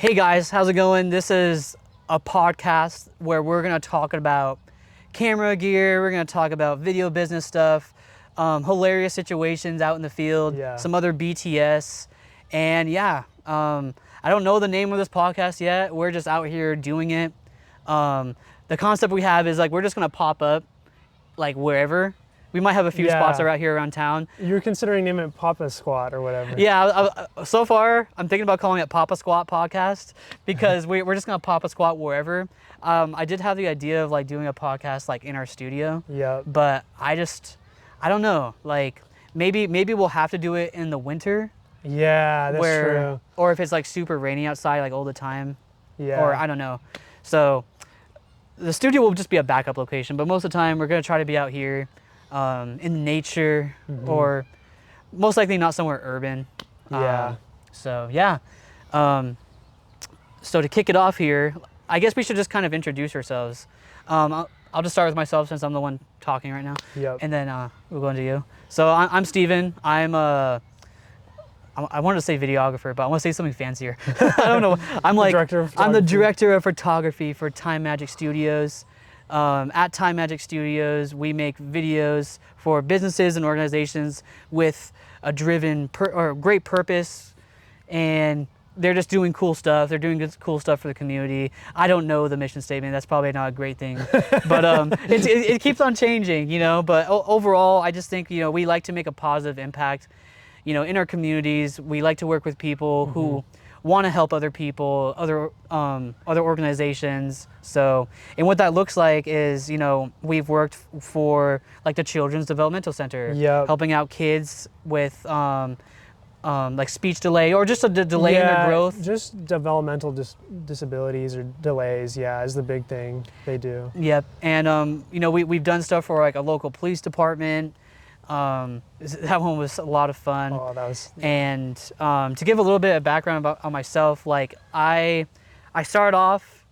Hey guys, how's it going? This is a podcast where we're going to talk about camera gear, we're going to talk about video business stuff, hilarious situations out in the field, some other BTS, and I don't know the name of this podcast yet. We're just out here doing it. The concept we have is like we're just going to pop up like wherever. We might have a few spots around here around town. You're considering naming it Papa Squat or whatever. Yeah, so far I'm thinking about calling it Papa Squat Podcast because we're just gonna Papa Squat wherever. I did have the idea of like doing a podcast like in our studio. Yeah. But I don't know. Like maybe we'll have to do it in the winter. Yeah, that's true. Or if it's like super rainy outside like all the time. Yeah. Or I don't know. So the studio will just be a backup location, but most of the time we're gonna try to be out here. In nature, or most likely not somewhere urban. So to kick it off here, I guess we should just kind of introduce ourselves. I'll just start with myself since I'm the one talking right now. Yep. And then we'll go into you. So I'm Steven. I wanted to say videographer, but I want to say something fancier. I don't know. I'm the director of photography for Time Magic Studios. At Time Magic Studios, we make videos for businesses and organizations with a great purpose, and they're just doing cool stuff. They're doing cool stuff for the community. I don't know the mission statement. That's probably not a great thing, but it keeps on changing, you know. But overall, I just think, you know, we like to make a positive impact, you know, in our communities. We like to work with people who want to help other people, other organizations. So, and what that looks like is, you know, we've worked for like the Children's Developmental Center, helping out kids with like speech delay or just a delay in their growth. Just developmental disabilities or delays, is the big thing they do. Yep, and you know, we've done stuff for like a local police department. That one was a lot of fun. Oh, that was. And to give a little bit of background on myself, like I started off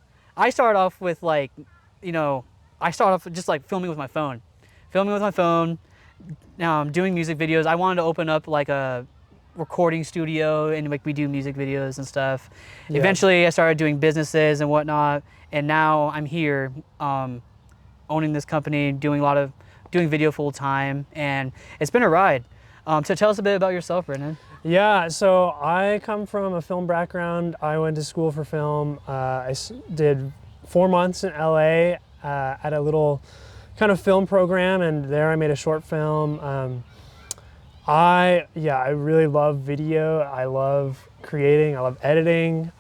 with like, you know, I started off just like filming with my phone. Now I'm doing music videos. I wanted to open up like a recording studio and like we do music videos and stuff. Yeah. Eventually I started doing businesses and whatnot, and now I'm here owning this company, doing video full time, and it's been a ride. So tell us a bit about yourself, Brenden. Yeah, so I come from a film background. I went to school for film. I did 4 months in LA at a little kind of film program, and there I made a short film. I really love video. I love creating. I love editing.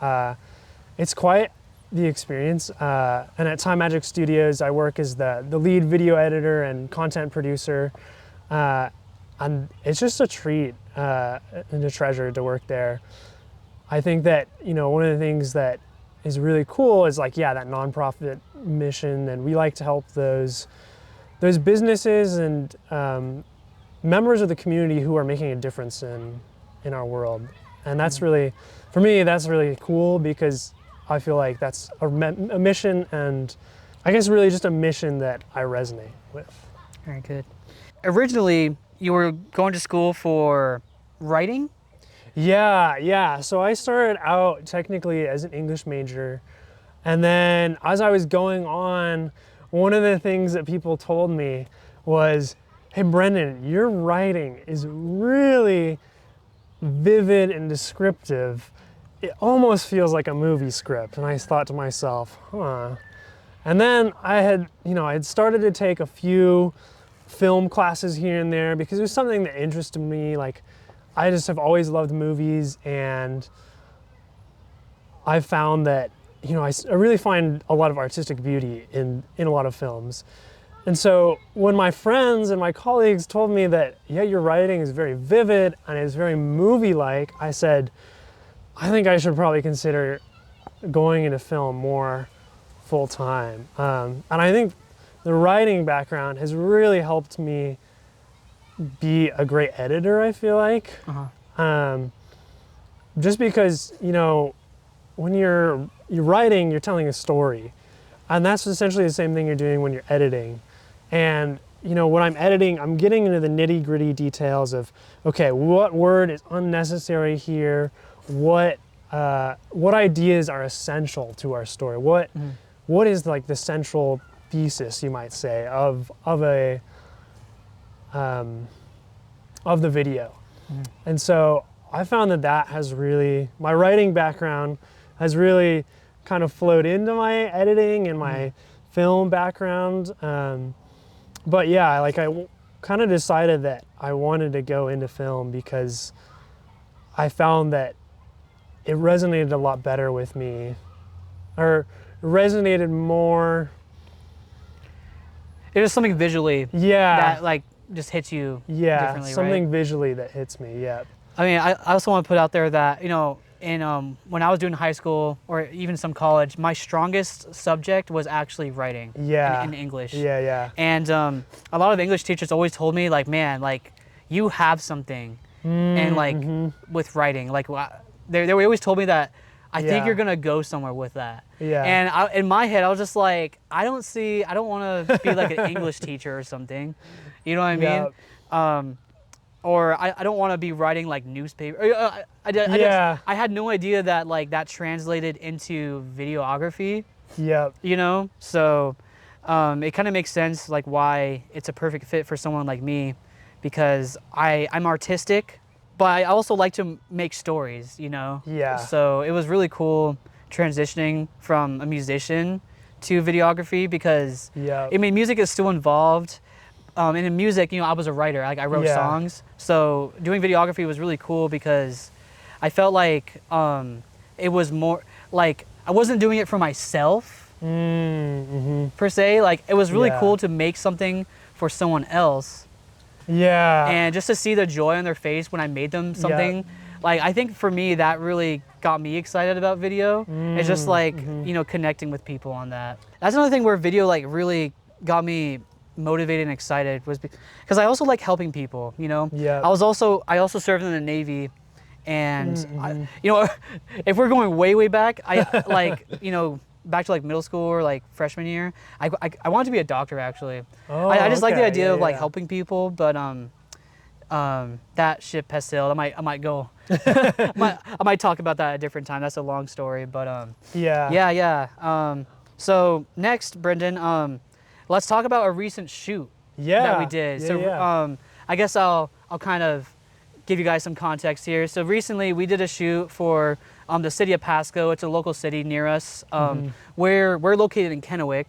It's quite the experience. And at Time Magic Studios, I work as the lead video editor and content producer. And it's just a treat and a treasure to work there. I think that, you know, one of the things that is really cool is like, that nonprofit mission. And we like to help those businesses and members of the community who are making a difference in our world. And that's really, for me, that's really cool because I feel like that's a mission, and I guess really just a mission that I resonate with. Very good. Originally, you were going to school for writing? Yeah. So I started out technically as an English major, and then as I was going on, one of the things that people told me was, hey, Brenden, your writing is really vivid and descriptive. It almost feels like a movie script. And I thought to myself, And then I had started to take a few film classes here and there because it was something that interested me. Like, I just have always loved movies, and I found that, you know, I really find a lot of artistic beauty in a lot of films. And so when my friends and my colleagues told me that, your writing is very vivid and it's very movie-like, I said, I think I should probably consider going into film more full-time. And I think the writing background has really helped me be a great editor, I feel like. Just because, you know, when you're writing, you're telling a story. And that's essentially the same thing you're doing when you're editing. And, you know, when I'm editing, I'm getting into the nitty-gritty details of, okay, what word is unnecessary here? What what ideas are essential to our story? What is like the central thesis, you might say, of the video? And so I found that has really, my writing background has really kind of flowed into my editing and my film background. But yeah, like I kind of decided that I wanted to go into film because I found that it resonated a lot better with me, or resonated more. It was something visually that like just hits you differently, something right? visually that hits me, I mean, I also want to put out there that, you know, in when I was doing high school or even some college, my strongest subject was actually writing in English. And a lot of English teachers always told me, like, man, like, you have something. And like with writing, like they always told me that I think you're gonna go somewhere with that. And in my head, I was just like, I don't want to be like an English teacher or something. You know what I mean? Or I don't want to be writing like newspaper. I had no idea that like that translated into videography. You know, so it kind of makes sense like why it's a perfect fit for someone like me, because I'm artistic, but I also like to make stories, you know? So it was really cool transitioning from a musician to videography, because I mean, music is still involved. And in music, you know, I was a writer, like I wrote songs. So doing videography was really cool because I felt like it was more like I wasn't doing it for myself per se. Like it was really cool to make something for someone else. And just to see the joy on their face when I made them something, like I think for me that really got me excited about video. It's just like, you know, connecting with people on that. That's another thing where video like really got me motivated and excited, was because I also like helping people, you know? I also served in the Navy, and you know, if we're going way back, I like, you know, back to like middle school or like freshman year, I wanted to be a doctor actually. I just like the idea of like helping people, but that ship has sailed. I might go. I might talk about that at a different time. That's a long story, but so next, Brenden, let's talk about a recent shoot that we did. I guess I'll kind of give you guys some context here. So recently we did a shoot for the City of Pasco. It's a local city near us. We're located in Kennewick,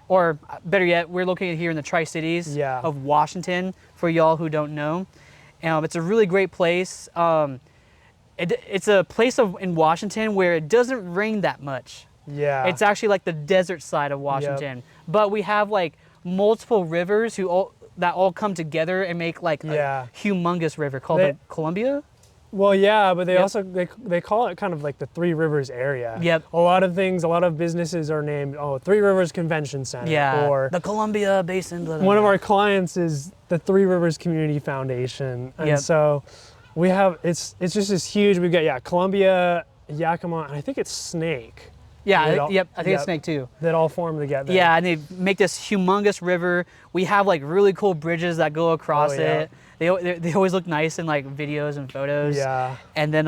or better yet, we're located here in the Tri-Cities of Washington, for y'all who don't know. It's a really great place. It's a place in Washington where it doesn't rain that much. It's actually like the desert side of Washington. But we have like multiple rivers that all come together and make like a humongous river called the Columbia. Well, yeah, but they also they call it kind of like the Three Rivers area. A lot of businesses are named Three Rivers Convention Center, or the Columbia Basin. One of our clients is the Three Rivers Community Foundation, and so we have it's just this huge. We've got Columbia, Yakima, and I think it's Snake. I think it's Snake too. That all form together. And they make this humongous river. We have like really cool bridges that go across it. They always look nice in like videos and photos. And then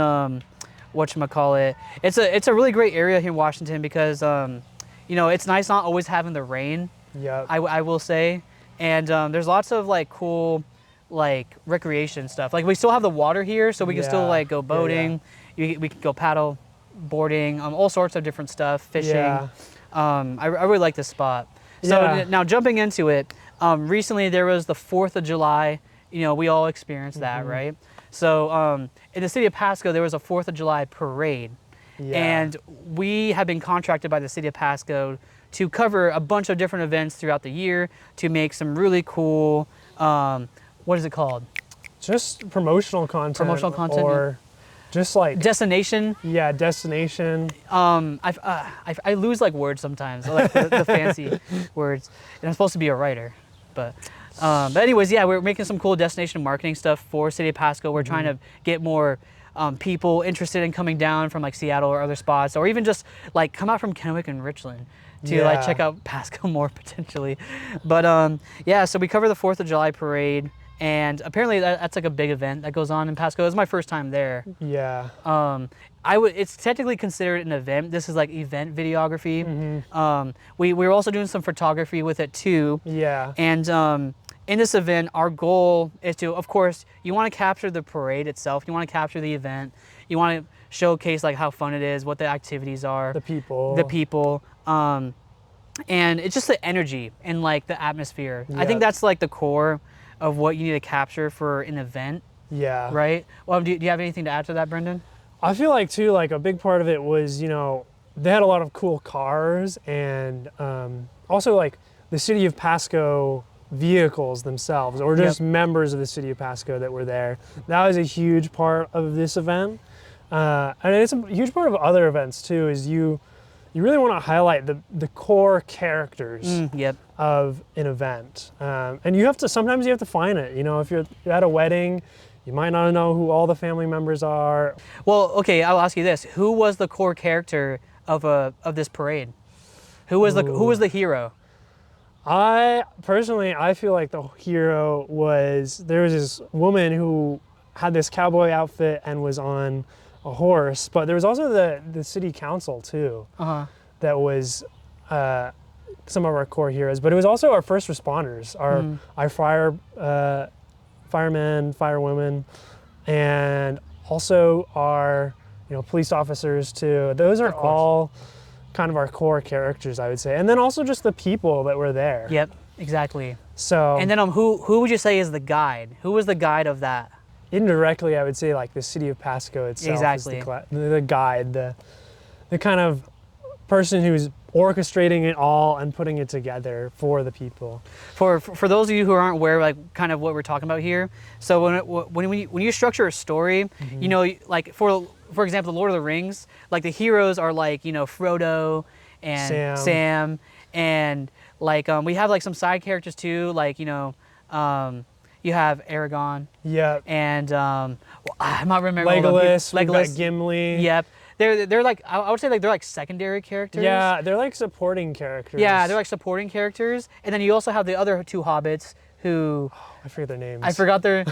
whatchamacallit, it's a really great area here in Washington because you know, it's nice not always having the rain. I will say. And there's lots of like cool like recreation stuff. Like we still have the water here, so we can still like go boating. We can go paddle boarding, all sorts of different stuff, fishing. I really like this spot. So now jumping into it, recently there was the 4th of July. You know, we all experienced that, right? So in the City of Pasco, there was a 4th of July parade. And we have been contracted by the City of Pasco to cover a bunch of different events throughout the year to make some really cool, what is it called? Just promotional content. Or just like destination. Destination. I lose like words sometimes, like the fancy words. And I'm supposed to be a writer, but anyways, we're making some cool destination marketing stuff for City of Pasco. We're trying to get more people interested in coming down from like Seattle or other spots, or even just like come out from Kennewick and Richland to like check out Pasco more potentially. But so we cover the 4th of July parade, And apparently that's like a big event that goes on in Pasco. It was my first time there. Yeah. It's technically considered an event. This is like event videography. We were also doing some photography with it too. Yeah. And in this event, our goal is to, of course, you want to capture the parade itself. You want to capture the event. You want to showcase like how fun it is, what the activities are. The people. The people. And it's just the energy and like the atmosphere. I think that's like the core of what you need to capture for an event. Yeah. Right? Well, do you have anything to add to that, Brenden? I feel like too, like a big part of it was, you know, they had a lot of cool cars and also like the City of Pasco vehicles themselves, or just members of the City of Pasco that were there. That was a huge part of this event. And it's a huge part of other events too, is you really want to highlight the core characters of an event. And sometimes you have to find it. You know, if you're at a wedding, you might not know who all the family members are. Well, okay, I'll ask you this. Who was the core character of this parade? Who was the hero? I feel like the hero there was this woman who had this cowboy outfit and was on a horse, but there was also the city council too. That was some of our core heroes, but it was also our first responders, our firemen, firewomen, and also our police officers too. Those are all kind of our core characters, I would say, and then also just the people that were there. Yep, exactly. So and then who would you say is the guide? Who was the guide of that? Indirectly, I would say like the City of Pasco itself. Exactly. Is the guide, the kind of person who's orchestrating it all and putting it together for the people. For those of you who aren't aware, like kind of what we're talking about here. So when you structure a story, you know, like for example, the Lord of the Rings, like the heroes are like, you know, Frodo and Sam, and like we have like some side characters too, like, you know, you have Aragorn. Yep. And I'm not remembering. Legolas, Gimli. Yep. They're like, I would say like they're like secondary characters. Yeah, they're like supporting characters. Yeah, they're like supporting characters. And then you also have the other two hobbits who I forget their names. I forgot their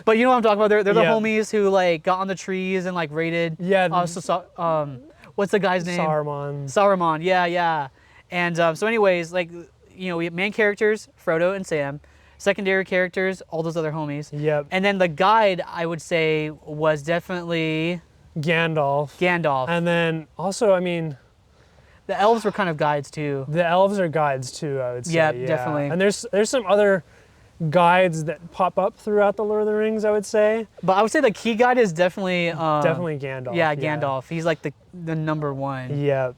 but you know what I'm talking about. They're the homies who like got on the trees and like raided. Yeah. What's the guy's name? Saruman. Yeah. And so anyways, like, you know, we have main characters, Frodo and Sam. Secondary characters, all those other homies. Yep. And then the guide, I would say, was definitely Gandalf. And then also, I mean, the elves were kind of guides too. The elves are guides too, I would say. Yeah, definitely. And there's some other guides that pop up throughout the Lord of the Rings, I would say. But I would say the key guide is definitely Gandalf. Yeah, Gandalf. He's like the number one. Yeah.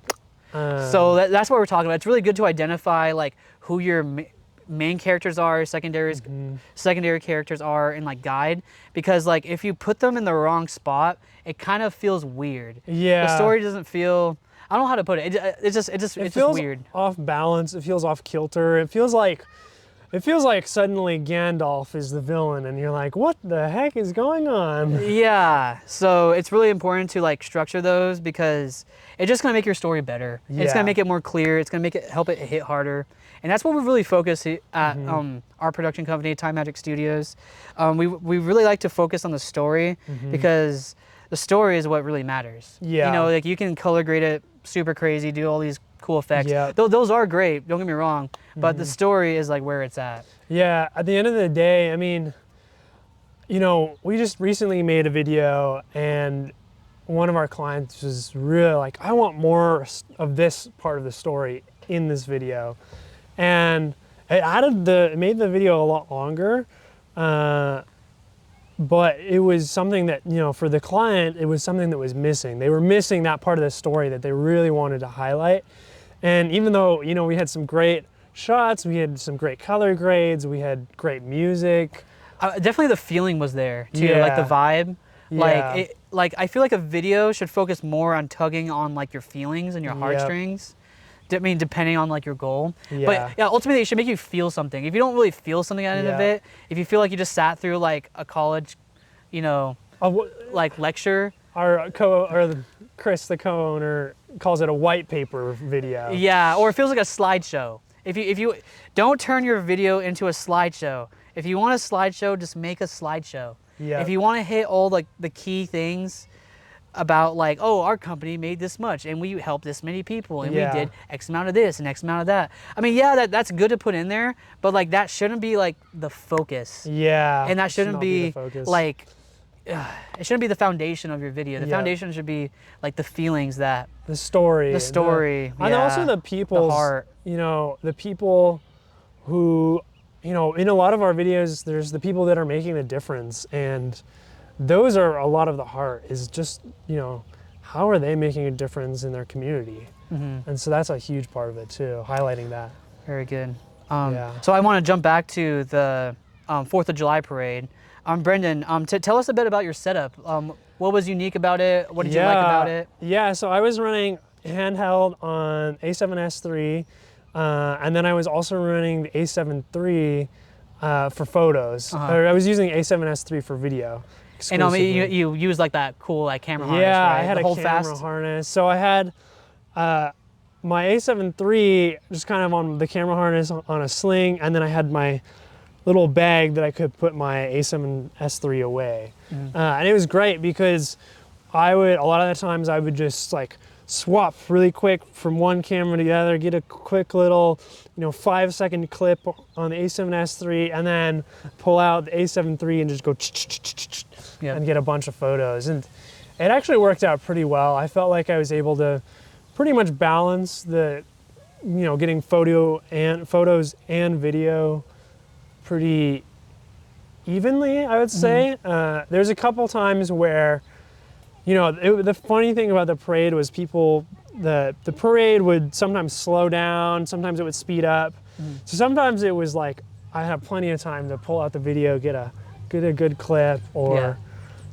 So that's what we're talking about. It's really good to identify like who your main characters are, secondary characters are, and like guide, because like if you put them in the wrong spot, it kind of feels weird. Yeah. The story doesn't feel, I don't know how to put it. It's just weird. Off balance. It feels off kilter. It feels like suddenly Gandalf is the villain and you're like, what the heck is going on? Yeah. So it's really important to like structure those, because it's just gonna make your story better. Yeah. It's gonna make it more clear. It's gonna help it hit harder. And that's what we really focus at our production company, Time Magic Studios. We really like to focus on the story, because the story is what really matters. Yeah. You know, like you can color grade it super crazy, do all these cool effects. Yeah. Those are great, don't get me wrong, but the story is like where it's at. Yeah, at the end of the day, I mean, you know, we just recently made a video and one of our clients was really like, I want more of this part of the story in this video. And it made the video a lot longer, but it was something that, you know, for the client, it was something that was missing. They were missing that part of the story that they really wanted to highlight. And even though, you know, we had some great shots, we had some great color grades, we had great music. Definitely the feeling was there too, like the vibe. Yeah. Like I feel like a video should focus more on tugging on like your feelings and your heartstrings. I mean, depending on like your goal. Yeah. But yeah, ultimately it should make you feel something. If you don't really feel something at the end of it, if you feel like you just sat through like a college, you know, like lecture. Chris, the co-owner, calls it a white paper video. Yeah, or it feels like a slideshow. If you don't turn your video into a slideshow, If you want a slideshow, just make a slideshow. Yeah. If you want to hit all like the key things about like, oh, our company made this much and we helped this many people and we did X amount of this and X amount of that. I mean, yeah, that's good to put in there, but like that shouldn't be like the focus. Yeah. And that shouldn't be like, it shouldn't be the foundation of your video. The foundation should be like the feelings that the story, and also the people's, the heart. You know, the people who, you know, in a lot of our videos, there's the people that are making the difference, and those are a lot of the heart. Is just, you know, how are they making a difference in their community, and so that's a huge part of it too, highlighting that. Very good. So I want to jump back to the 4th of July parade. Brenden, tell us a bit about your setup. What was unique about it? What did you like about it? Yeah, so I was running handheld on A7S III, and then I was also running the A7 III for photos. Or I was using A7S III for video. And you use like that cool like camera harness, yeah, right? I had a camera harness. So I had my A7 III just kind of on the camera harness on a sling, and then I had my little bag that I could put my A7S III away. And it was great because a lot of the times I would just like swap really quick from one camera to the other, get a quick little, 5-second clip on the A7S III, and then pull out the A7 III and just go and get a bunch of photos. And it actually worked out pretty well. I felt like I was able to pretty much balance the, getting photos and video pretty evenly, I would say. There's a couple times where, the funny thing about the parade was the parade would sometimes slow down, sometimes it would speed up. So sometimes it was like I had plenty of time to pull out the video, get a good clip, or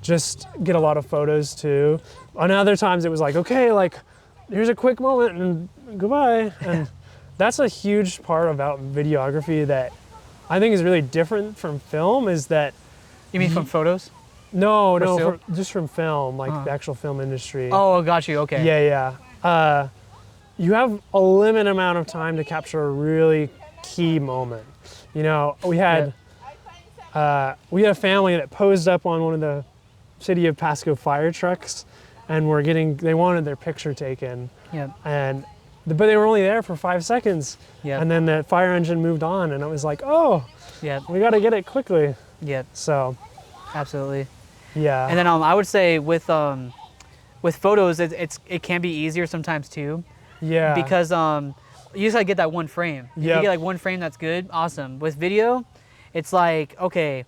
just get a lot of photos too. And other times it was like, okay, like here's a quick moment and goodbye. And that's a huge part about videography that I think is really different from film, is that... You mean from photos? No, just from film, like the actual film industry. Oh, got you, okay. Yeah. You have a limited amount of time to capture a really key moment. We had a family that posed up on one of the City of Pasco fire trucks, and they wanted their picture taken. But they were only there for 5 seconds. And then the fire engine moved on, and I was like, oh, we got to get it quickly. So, absolutely. Yeah. And then I would say with photos, it can be easier sometimes too. Yeah. Because you just gotta get that one frame. If you get like one frame that's good, awesome. With video, it's like, okay,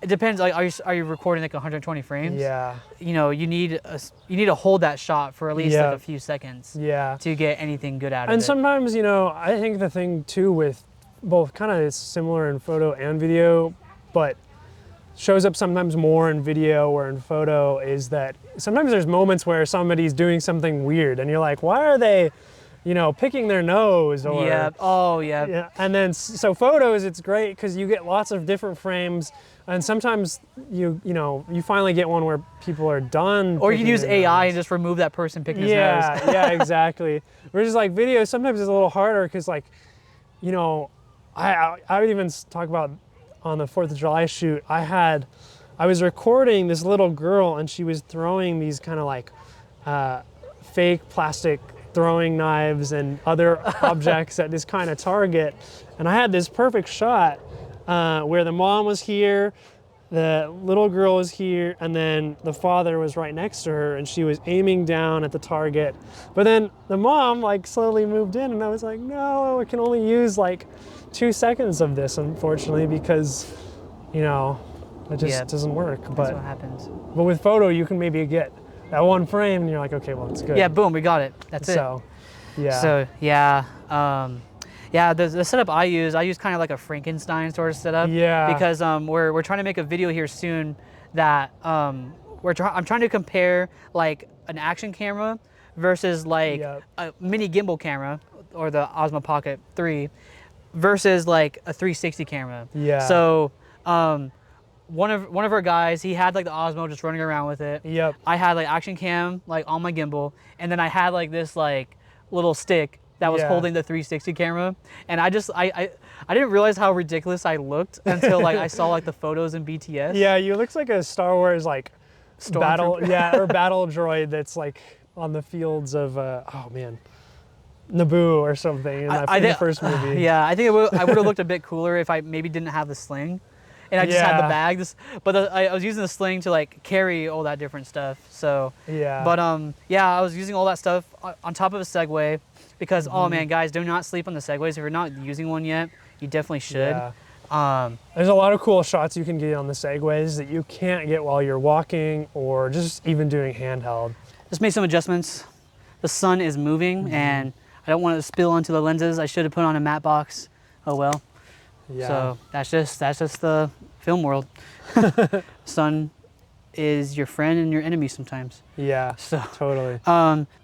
it depends. Like, are you recording like 120 frames? Yeah. You need to hold that shot for at least like a few seconds. To get anything good out of it. And sometimes, I think the thing too with both kind of similar in photo and video, but shows up sometimes more in video or in photo, is that sometimes there's moments where somebody's doing something weird and you're like, why are they, picking their nose? Or yeah. And then so photos, it's great because you get lots of different frames, and sometimes you finally get one where people are done. Or you can use AI and just remove that person picking his nose. Yeah, exactly. Whereas like video, sometimes it's a little harder because like, I would even talk about on the 4th of July shoot, I was recording this little girl, and she was throwing these kind of like fake plastic throwing knives and other objects at this kind of target. And I had this perfect shot where the mom was here, the little girl was here, and then the father was right next to her, and she was aiming down at the target. But then the mom like slowly moved in, and I was like, no, I can only use like 2 seconds of this, unfortunately, because, it just doesn't work. That's what happens. But with photo, you can maybe get that one frame, and you're like, okay, well, it's good. Yeah, boom, we got it. That's it. So, yeah. So, the setup I use kind of like a Frankenstein sort of setup. Yeah. Because we're trying to make a video here soon that I'm trying to compare like an action camera versus like a mini gimbal camera, or the Osmo Pocket 3, versus like a 360 camera. Yeah. So one of our guys, he had like the Osmo just running around with it. Yep. I had like action cam like on my gimbal, and then I had like this like little stick that was holding the 360 camera, and I didn't realize how ridiculous I looked until like I saw like the photos in BTS. Yeah, you looked like a Star Wars like battle battle droid that's like on the fields of oh man, Naboo or something in the first movie. Yeah, I think I would have looked a bit cooler if I maybe didn't have the sling, and I just had the bag. I was using the sling to like carry all that different stuff. So yeah. But I was using all that stuff on top of a Segway because oh man, guys, do not sleep on the Segways. If you're not using one yet, you definitely should. Yeah. There's a lot of cool shots you can get on the Segways that you can't get while you're walking or just even doing handheld. Just made some adjustments. The sun is moving and I don't want it to spill onto the lenses. I should have put on a matte box. Oh well. Yeah. So that's just the film world. Sun is your friend and your enemy sometimes. Yeah. So totally.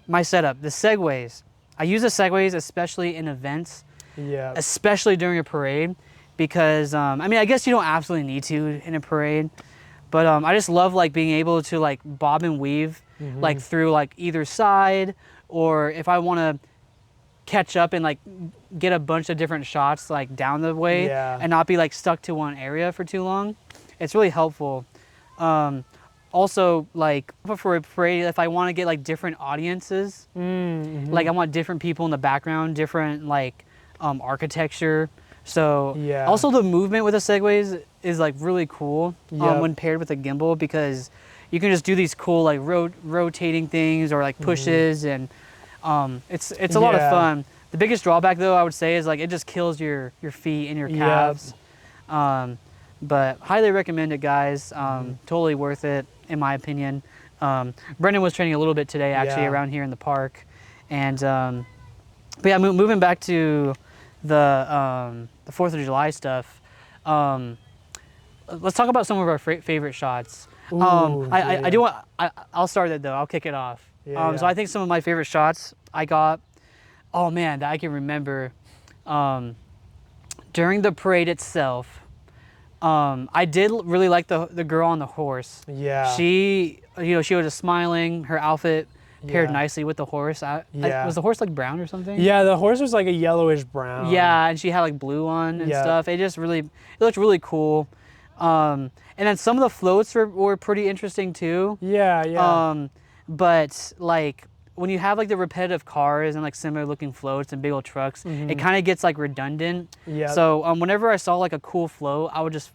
My setup, the Segways. I use the Segways especially in events. Yeah. Especially during a parade, because I mean I guess you don't absolutely need to in a parade, but I just love like being able to like bob and weave like through like either side, or if I want to catch up and like get a bunch of different shots like down the way and not be like stuck to one area for too long. It's really helpful. Also, like for a parade, if I want to get like different audiences, like I want different people in the background, different like architecture. So also the movement with the Segways is like really cool when paired with a gimbal, because you can just do these cool like rotating things or like pushes, and it's a lot of fun. The biggest drawback though I would say is like it just kills your feet and your calves. But highly recommend it, guys. Totally worth it in my opinion. Brenden was training a little bit today actually around here in the park, and but yeah, moving back to the 4th of July stuff. Let's talk about some of our favorite shots. Ooh, I'll start it though. I'll kick it off. So I think some of my favorite shots I got, oh man, that I can remember, during the parade itself. I did really like the girl on the horse. Yeah. She was just smiling. Her outfit paired nicely with the horse. Was the horse like brown or something? Yeah, the horse was like a yellowish brown. Yeah, and she had like blue on and stuff. It looked really cool. And then some of the floats were pretty interesting too. Yeah. But like when you have like the repetitive cars and like similar looking floats and big old trucks, it kind of gets like redundant. Yeah. So whenever I saw like a cool float, I would just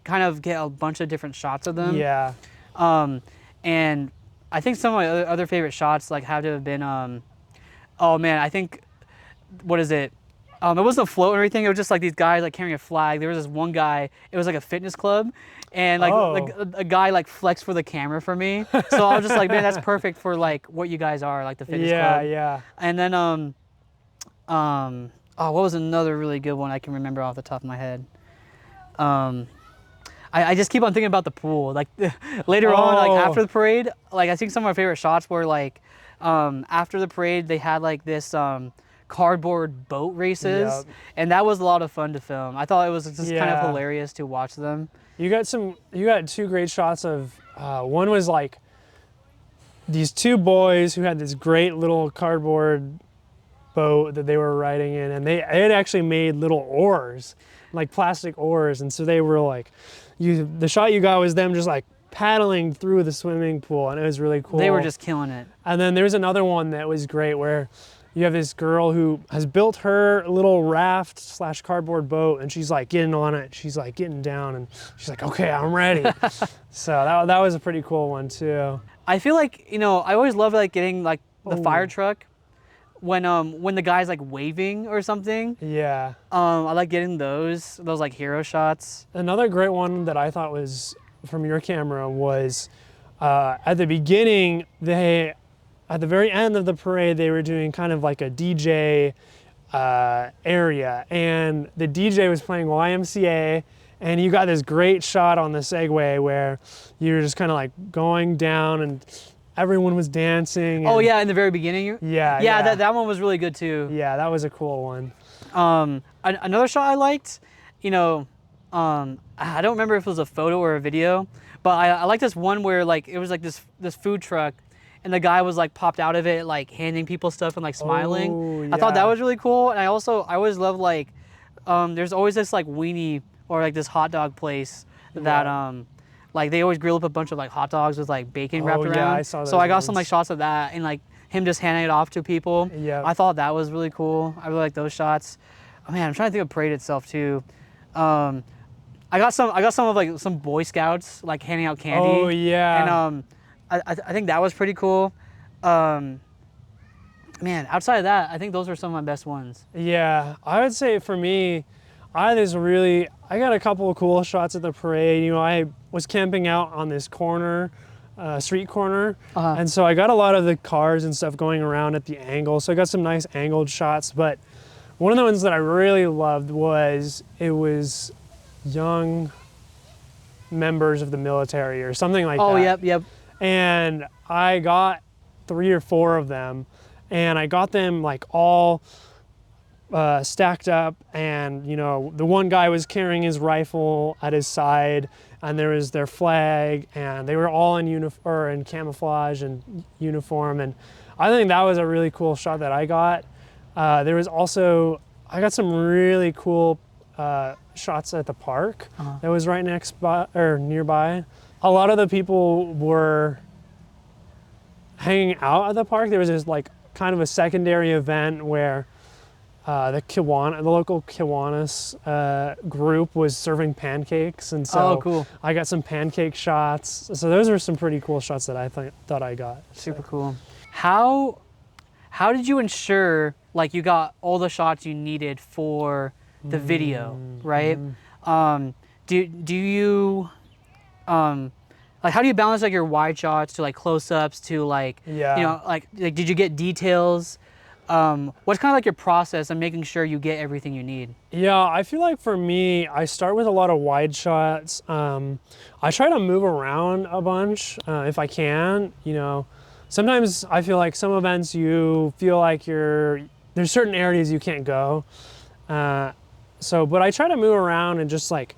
kind of get a bunch of different shots of them. Yeah. And I think some of my other favorite shots like have to have been, oh man, I think, what is it? It wasn't a float or anything. It was just like these guys like carrying a flag. There was this one guy. It was like a fitness club, and like a guy like flexed for the camera for me. So I was just like, man, that's perfect for like what you guys are, like the fitness club. Yeah. And then what was another really good one I can remember off the top of my head? I just keep on thinking about the pool. Like later on, like after the parade, like I think some of my favorite shots were like after the parade they had like this cardboard boat races, and that was a lot of fun to film. I thought it was just kind of hilarious to watch them. You got two great shots of one was like these two boys who had this great little cardboard boat that they were riding in, and they had actually made little oars, like plastic oars, and so they were like, the shot you got was them just like paddling through the swimming pool, and it was really cool. They were just killing it. And then there's another one that was great where you have this girl who has built her little raft / cardboard boat, and she's like getting on it. She's like getting down, and she's like, okay, I'm ready. So that was a pretty cool one too. I feel like, I always love like getting like the fire truck when the guy's like waving or something. Yeah. I like getting those like hero shots. Another great one that I thought was from your camera was at the beginning, at the very end of the parade, they were doing kind of like a DJ area, and the DJ was playing YMCA, and you got this great shot on the Segway where you were just kind of like going down and everyone was dancing. Oh yeah, in the very beginning? Yeah. That one was really good too. Yeah, that was a cool one. Another shot I liked, I don't remember if it was a photo or a video, but I like this one where like it was like this food truck, and the guy was like popped out of it, like handing people stuff and like smiling. Oh, yeah. I thought that was really cool. And I always love like, there's always this like weenie or like this hot dog place that like they always grill up a bunch of like hot dogs with like bacon wrapped around. Yeah, I saw those so I got ones. some like shots of that and like him just handing it off to people. Yeah. I thought that was really cool. I really like those shots. Oh man, I'm trying to think of parade itself too. I got some of like some Boy Scouts like handing out candy. Oh yeah. And I think that was pretty cool. Man, outside of that, I think those are some of my best ones. Yeah, I would say for me, I got a couple of cool shots at the parade. You know, I was camping out on this corner, street corner, and so I got a lot of the cars and stuff going around at the angle. So I got some nice angled shots. But one of the ones that I really loved was young members of the military or something like that. Oh, yep. And I got 3 or 4 of them, and I got them like all stacked up, and you know, the one guy was carrying his rifle at his side, and there was their flag, and they were all in camouflage and uniform, and I think that was a really cool shot that I got. There was also, I got some really cool shots at the park that was right nearby. A lot of the people were hanging out at the park. There was this like kind of a secondary event where the local Kiwanis group was serving pancakes, and so cool. I got some pancake shots. So those were some pretty cool shots that I thought I got. Super cool. How did you ensure like you got all the shots you needed for the video, right? Do you like how do you balance like your wide shots to like close-ups to like you know like did you get details? What's kind of like your process of making sure you get everything you need? Yeah, I feel like for me, I start with a lot of wide shots. I try to move around a bunch if I can. You know, sometimes I feel like some events you feel like there's certain areas you can't go. But I try to move around and just like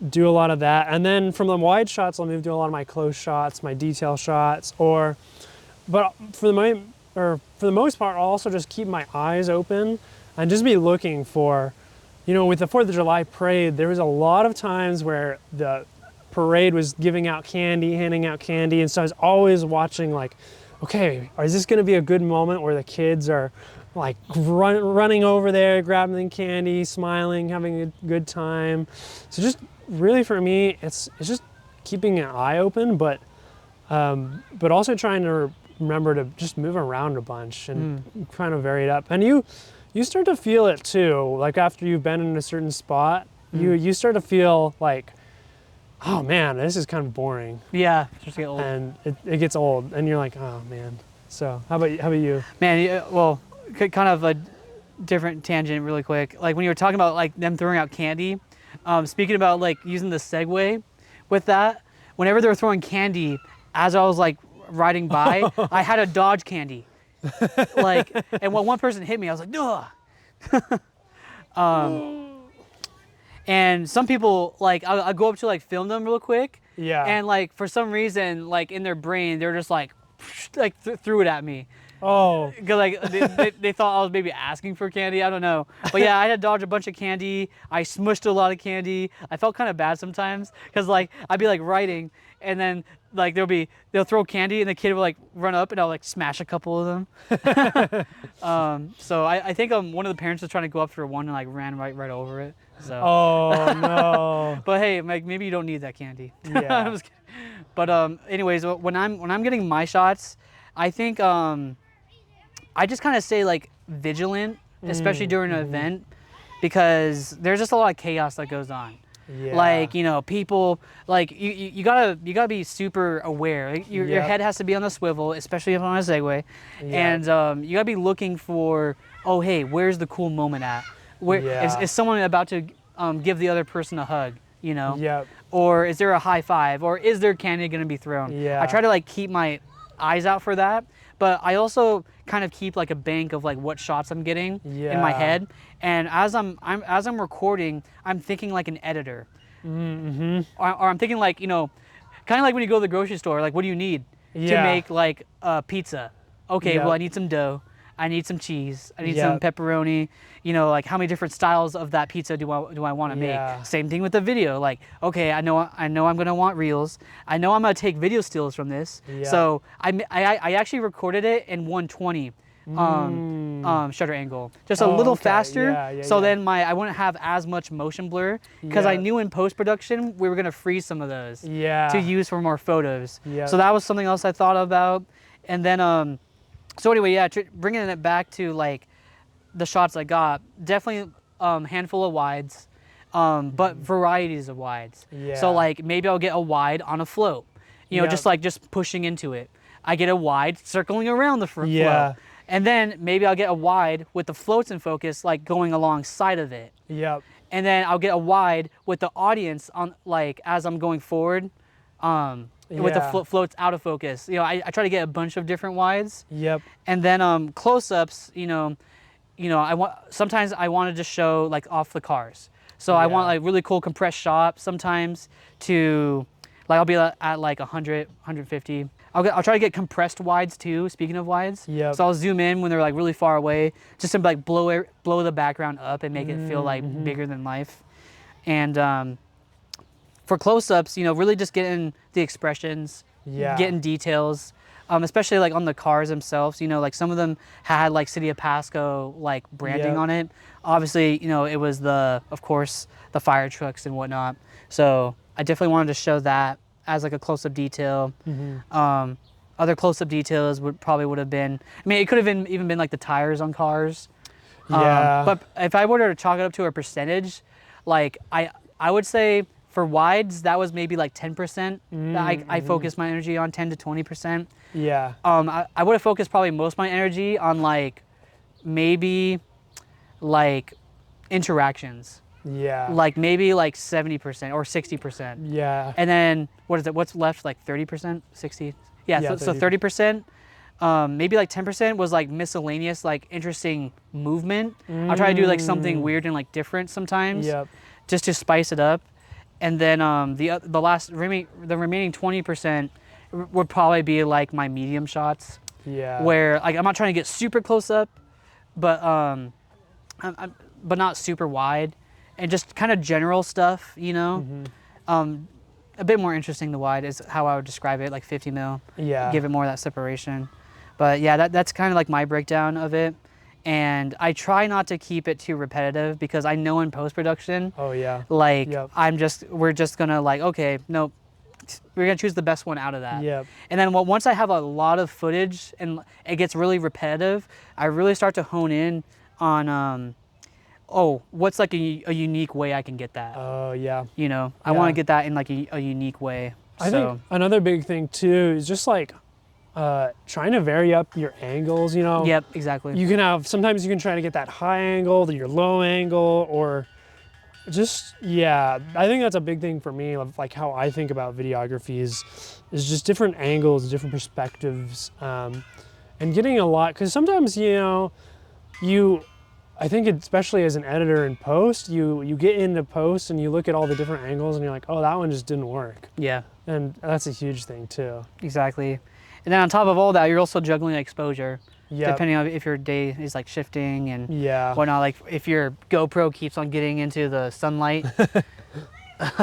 do a lot of that. And then from the wide shots, I'll move to a lot of my close shots, my detail shots, but for the most part, I'll also just keep my eyes open and just be looking for, you know, with the 4th of July parade, there was a lot of times where the parade was giving out candy, handing out candy. And so I was always watching like, okay, is this going to be a good moment where the kids are like running over there, grabbing the candy, smiling, having a good time. So just really for me, it's just keeping an eye open, but also trying to remember to just move around a bunch and kind of vary it up. And you start to feel it too. Like after you've been in a certain spot, you start to feel like, oh man, this is kind of boring. Yeah, it starts to get old. And it gets old, and you're like, oh man. So how about you? Man, well, kind of a different tangent really quick. Like when you were talking about like them throwing out candy, speaking about like using the Segway with that, whenever they were throwing candy, as I was like riding by, I had to dodge candy. Like, and when one person hit me, I was like, ugh. And some people, like, I'll go up to like film them real quick. Yeah. And like, for some reason, like in their brain, they're just like threw it at me. Oh. Cause like they thought I was maybe asking for candy. I don't know. But yeah, I had to dodge a bunch of candy. I smushed a lot of candy. I felt kind of bad sometimes because like I'd be like writing and then like they'll throw candy and the kid will like run up and I'll like smash a couple of them. So I think one of the parents was trying to go up for one and like ran right over it. So. Oh no. But hey, like maybe you don't need that candy. Yeah. I'm just kidding. But anyways, when I'm getting my shots, I think I just kind of stay like vigilant, especially during an event, because there's just a lot of chaos that goes on. Yeah. Like, you know, people like you gotta be super aware. Like, your head has to be on the swivel, especially if I'm on a Segway, and you gotta be looking for, oh hey, where's the cool moment at? Where is someone about to give the other person a hug? You know? Yep. Or is there a high five? Or is there candy gonna be thrown? Yeah. I try to like keep my eyes out for that, but I also kind of keep like a bank of like what shots I'm getting in my head. And as I'm recording, I'm thinking like an editor. Or I'm thinking like, you know, kind of like when you go to the grocery store, like what do you need? to make like a pizza. Okay, well, I need some dough. I need some cheese. I need some pepperoni. You know, like how many different styles of that pizza do I want to make? Same thing with the video. Like, okay, I know I'm gonna want reels. I know I'm gonna take video stills from this. So I actually recorded it in 120 shutter angle, just a little faster. So then I wouldn't have as much motion blur, because I knew in post production we were gonna freeze some of those to use for more photos. So that was something else I thought about. And then so anyway, yeah, bringing it back to like the shots I got, definitely handful of wides, but varieties of wides. So like maybe I'll get a wide on a float, you know, just pushing into it. I get a wide circling around the float. And then maybe I'll get a wide with the floats in focus, like going alongside of it. And then I'll get a wide with the audience on, like as I'm going forward, with the floats out of focus. You know, I try to get a bunch of different wides. And then close-ups, you know, sometimes I want to just show like off the cars. So I want like really cool compressed shot sometimes to, like I'll be at like 100, 150. I'll try to get compressed wides too, speaking of wides. So I'll zoom in when they're like really far away, just to like blow the background up and make it feel like bigger than life. And for close-ups, you know, really just getting the expressions, getting details, especially like on the cars themselves. You know, like some of them had like City of Pasco like branding on it. Obviously, you know, it was of course, the fire trucks and whatnot. So I definitely wanted to show that as like a close-up detail. Other close-up details would have been, I mean, it could have even been like the tires on cars. But if I were to chalk it up to a percentage, like I would say for wides, that was maybe like 10% that I focused my energy on, 10 to 20%. I would have focused probably most of my energy on like maybe like interactions. Like maybe like 70% or 60%. And then what is it? What's left? Like 30%, 60? Yeah. So 30%. Maybe like 10% was like miscellaneous, like interesting movement. I'll try to do like something weird and like different sometimes, just to spice it up. And then the remaining 20% would probably be like my medium shots, where like I'm not trying to get super close up, but but not super wide, and just kind of general stuff, you know. A bit more interesting. The wide is how I would describe it, like 50 mil. Give it more of that separation. But yeah, that's kind of like my breakdown of it. And I try not to keep it too repetitive, because I know in post-production, like we're just gonna like, okay, nope, we're gonna choose the best one out of that. And then once I have a lot of footage and it gets really repetitive, I really start to hone in on, what's like a unique way I can get that. You know, I want to get that in like a unique way. I think another big thing too is just like trying to vary up your angles, you know. Exactly. You can have, sometimes you can try to get that high angle to your low angle, or just, I think that's a big thing for me, of like how I think about videography is just different angles, different perspectives, and getting a lot, because sometimes, you know, I think especially as an editor in post, you get into post and you look at all the different angles and you're like, oh, that one just didn't work. And that's a huge thing too. Exactly. And then on top of all that, you're also juggling exposure, depending on if your day is like shifting and whatnot. Like if your GoPro keeps on getting into the sunlight.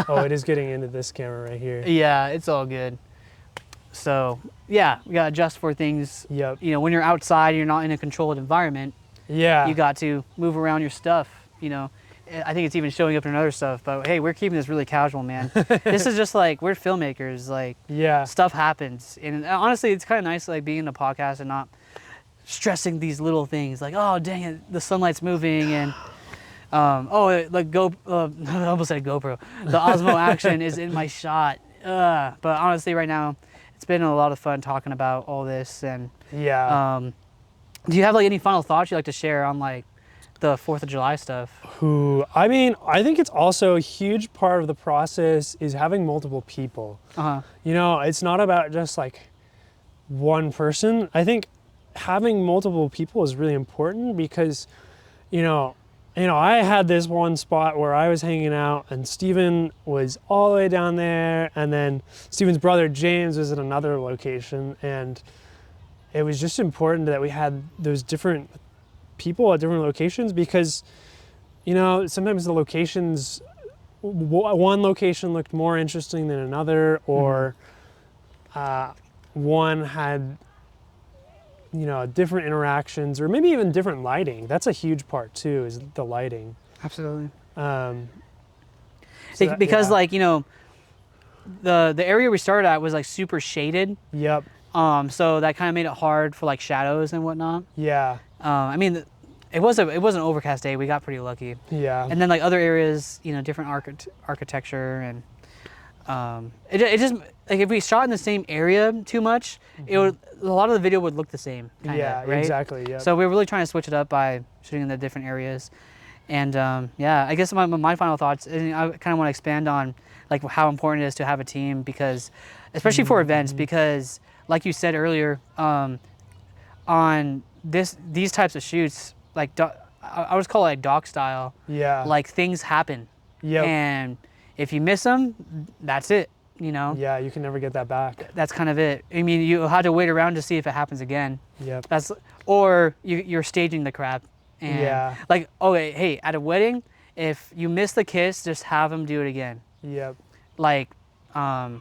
Oh, it is getting into this camera right here. Yeah, it's all good. So yeah, we gotta adjust for things. You know, when you're outside, you're not in a controlled environment. You got to move around your stuff. You know, I think it's even showing up in other stuff, but hey, we're keeping this really casual, man. This is just like, we're filmmakers, like stuff happens. And honestly, it's kind of nice like being in a podcast and not stressing these little things like, oh, dang it, the sunlight's moving, and I almost said GoPro. The Osmo Action is in my shot. But honestly, right now, it's been a lot of fun talking about all this. And do you have like any final thoughts you'd like to share on like the 4th of July stuff? I mean, I think it's also a huge part of the process is having multiple people. You know, it's not about just like one person. I think having multiple people is really important, because, you know, you know, I had this one spot where I was hanging out and Steven was all the way down there, and then Steven's brother James was at another location, and it was just important that we had those different people at different locations because, you know, sometimes the locations, one location looked more interesting than another, or one had, you know, different interactions, or maybe even different lighting. That's a huge part too, is the lighting. Absolutely. Because like, you know, the area we started at was like super shaded. Yep. So that kind of made it hard for like shadows and whatnot. Yeah. I mean, it was an overcast day. We got pretty lucky. Yeah. And then like other areas, you know, different architecture, and it just, like, if we shot in the same area too much, it would, a lot of the video would look the same. Kinda, yeah, right? exactly. Yeah. So we were really trying to switch it up by shooting in the different areas. And yeah, I guess my final thoughts, and I kind of want to expand on like how important it is to have a team, because, especially for events, because like you said earlier, on these types of shoots, like I would call it like doc style. Yeah. Like, things happen. Yep. And if you miss them, that's it. You know. Yeah, you can never get that back. That's kind of it. I mean, you had to wait around to see if it happens again. Yep. Or you're staging the crap. And Yeah. like, okay, hey, at a wedding, if you miss the kiss, just have them do it again. Yep. Like, have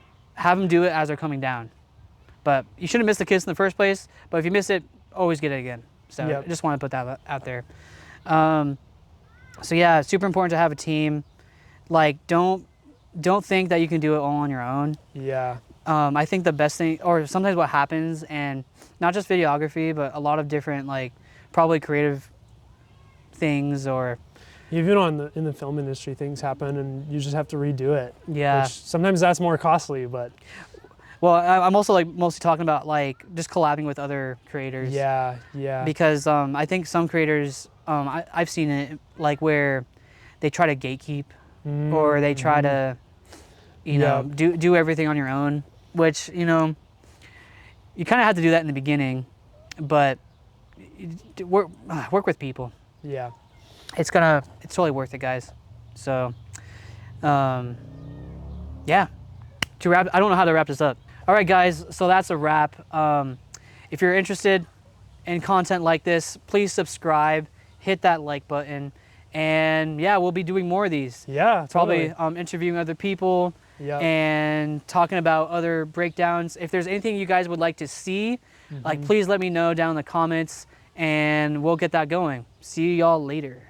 them do it as they're coming down. But you shouldn't miss the kiss in the first place. But if you miss it, always get it again. So Yep. I just want to put that out there. So yeah, it's super important to have a team. Like, don't think that you can do it all on your own. Yeah. I think the best thing, or sometimes what happens, and not just videography, but a lot of different, like, probably creative things, or Even in the film industry, things happen and you just have to redo it. yeah. Which sometimes that's more costly, but Well, I'm also like mostly talking about like just collabing with other creators. yeah, yeah. Because I think some creators, I've seen it like where they try to gatekeep, or they try to, you know, do everything on your own, which, you know, you kind of have to do that in the beginning, but work with people. Yeah. It's totally worth it, guys. So, yeah. To wrap, I don't know how to wrap this up. All right, guys. So that's a wrap. If you're interested in content like this, please subscribe, hit that like button, and yeah, we'll be doing more of these. Yeah, Probably totally. interviewing other people. Yeah. And talking about other breakdowns. If there's anything you guys would like to see, like, please let me know down in the comments, and we'll get that going. See y'all later.